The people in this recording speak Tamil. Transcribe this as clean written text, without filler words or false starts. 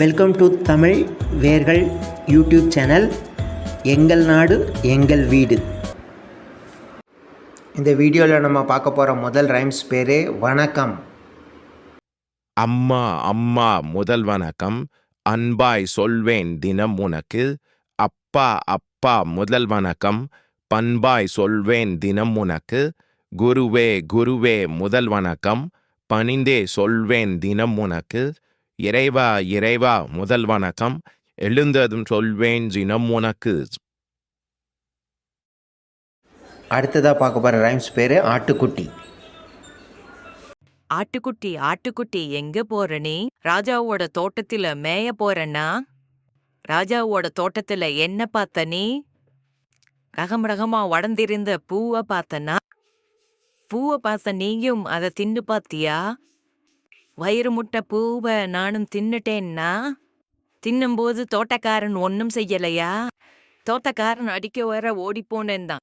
வெல்கம் டு தமிழ் வேர்கள் யூடியூப் சேனல். எங்கள் நாடு எங்கள் வீடு. இந்த வீடியோவில் நம்ம பார்க்க போகிற முதல் ரைம்ஸ் பேர் வணக்கம். அம்மா அம்மா முதல் வணக்கம், அன்பாய் சொல்வேன் தினம் உனக்கு. அப்பா அப்பா முதல் வணக்கம், பண்பாய் சொல்வேன் தினம் உனக்கு. குருவே குருவே முதல் வணக்கம், பணிந்தே சொல்வேன் தினம் உனக்கு. இறைவா இறைவா முதல் வணக்கம், எழுந்ததும் சொல்வேன் தினம் உனக்கு. அடுத்ததாக பார்க்க போகிற ரைம்ஸ் பேர் ஆட்டுக்குட்டி. ஆட்டுக்குட்டி ஆட்டுக்குட்டி எங்க போற நீ? ராஜாவோட தோட்டத்துல மேய போறன்னா? ராஜாவோட தோட்டத்துல என்ன பார்த்த நீ? ரகம் ரகமா வளர்ந்திருந்த பூவை பார்த்தனா? பூவை பார்த்த நீயும் அதை தின்னு பார்த்தியா? வயிறு முட்டை பூவை நானும் தின்னுட்டேன்னா? தின்னும்போது தோட்டக்காரன் ஒன்னும் செய்யலையா? தோட்டக்காரன் அடிக்க வர ஓடிப்போனேன் தான்.